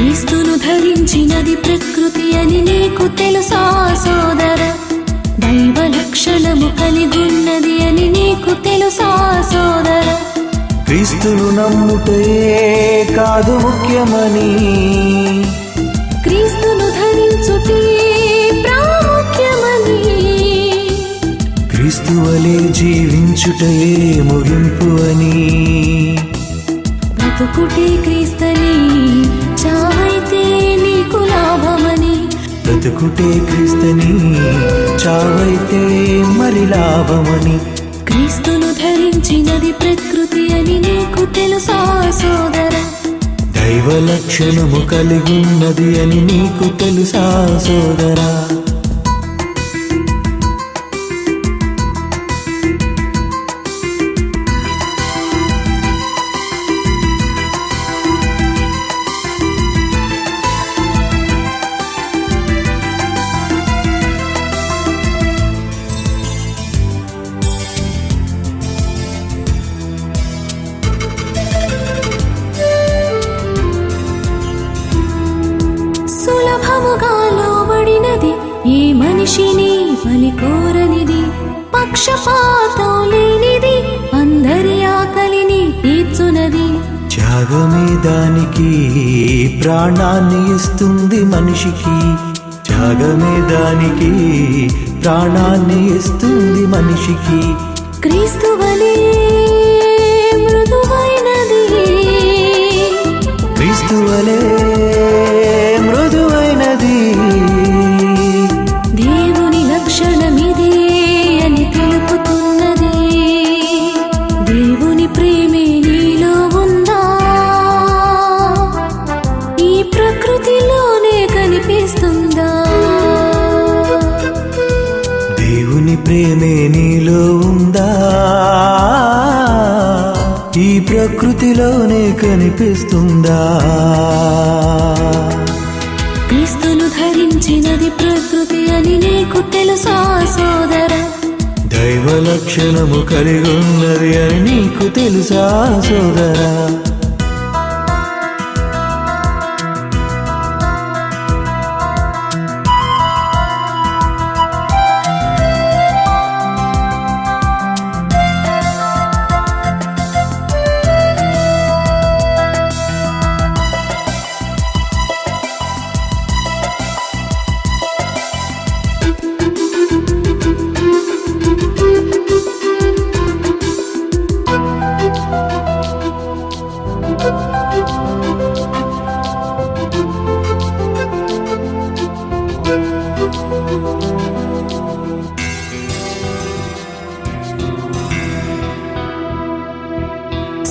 క్రీస్తును ధరించినది ప్రకృతి అని నీకు తెలుసా సోదర? దైవ లక్షణము కలిగున్నది అని నీకు తెలుసా సోదర? క్రీస్తును నమ్ముటే కాదు ముఖ్యమని, క్రీస్తును ధరించుటే ప్రాముఖ్యమని, క్రీస్తు వలె జీవించుటే ముగింపు అని. బ్రతుకుటే క్రీస్తని, చావైతే నీకు లాభమని. బ్రతుకుటే క్రీస్తని, చావైతే మరి లాభమని. క్రీస్తును ధరించినది ప్రకృతి అని నీకు తెలుసా సోదర? దైవ లక్షణము కలిగున్నది అని నీకు తెలుసా సోదరా? సులభముగా లోబడినది ఏ మనిషిని బలి కోరనిది, పక్షపాతం లేనిది అందరి ఆకలిని తీర్చునది. త్యాగమే దానికి ప్రాణాన్ని ఇస్తుంది మనిషికి, త్యాగమే దానికి ప్రాణాన్ని ఇస్తుంది మనిషికి. క్రీస్తు వలె మృదువైనది, క్రీస్తు వలె మృదువైనది, దేవుని లక్షణమిదే అని తెలుపుతున్నది. దేవుని ప్రేమే నీలో ఉందా? ఈ ప్రకృతిలోనే కనిపిస్తుందా? దేవుని ప్రేమే నీలో ఉందా? ఈ ప్రకృతిలోనే కనిపిస్తుందా? క్రీస్తును ధరించినది ప్రకృతి అని నీకు తెలుసా సోదర? దైవ లక్షణము కలిగున్నది అని నీకు తెలుసా సోదరా?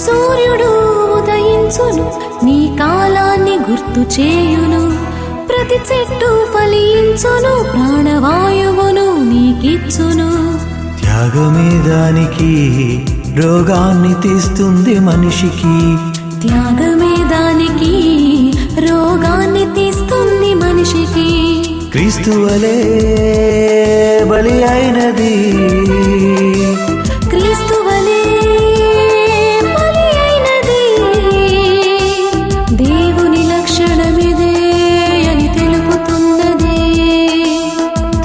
సూర్యుడు ఉదయించును, నీ కాలాన్ని గుర్తు చేయును. ప్రతి చెట్టు ఫలించును, ప్రాణవాయువును నీకిచ్చును. త్యాగమే దానికి రోగాన్ని తీస్తుంది మనిషికి, త్యాగమే దానికి రోగాన్ని తీస్తుంది మనిషికి. క్రీస్తు వలె బలి అయినది, క్రీస్తు వలె బలి అయినది, దేవుని లక్షణమిదే అని తెలుపుతున్నది.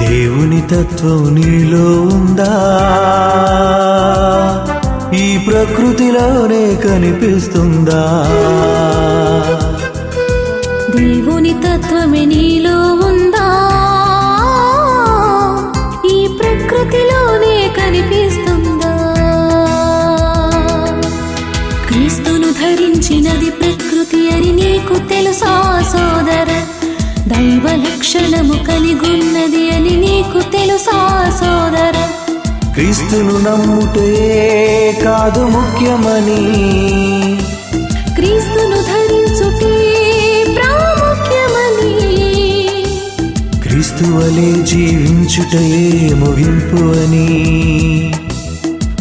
దేవుని తత్వం నీలో ఉందా? ఈ ప్రకృతిలోనే కనిపిస్తుందా? దేవుని తత్వమే నీలో ఉందా? ఈ ప్రకృతిలోనే కనిపిస్తుందా? క్రీస్తును ధరించినది ప్రకృతి అని నీకు తెలుసా సోదర? దైవ లక్షణము కలిగున్నది అని నీకు తెలుసా సోదర? క్రీస్తును నమ్ముటే కాదు ముఖ్యమని, క్రీస్తును ధరించుటే ప్రాముఖ్యమని, క్రీస్తు వలె జీవించుటే ముగింపు అని.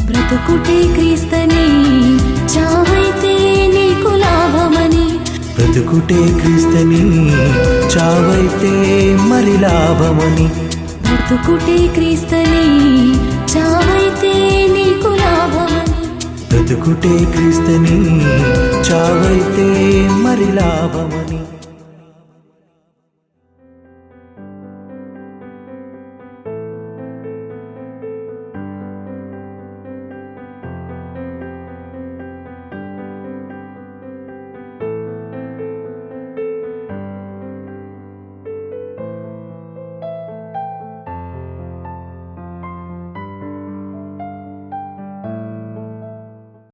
బ్రతుకుటే క్రీస్తని, చావైతే నీకు లాభమని. బ్రతుకుటే క్రీస్తని, చావైతే మరి లాభమని. బ్రతుకుటే క్రీస్తని, చావైతే నీకు లాభమని. బ్రతుకుటే క్రీస్తని, చావైతే మరి లాభమని.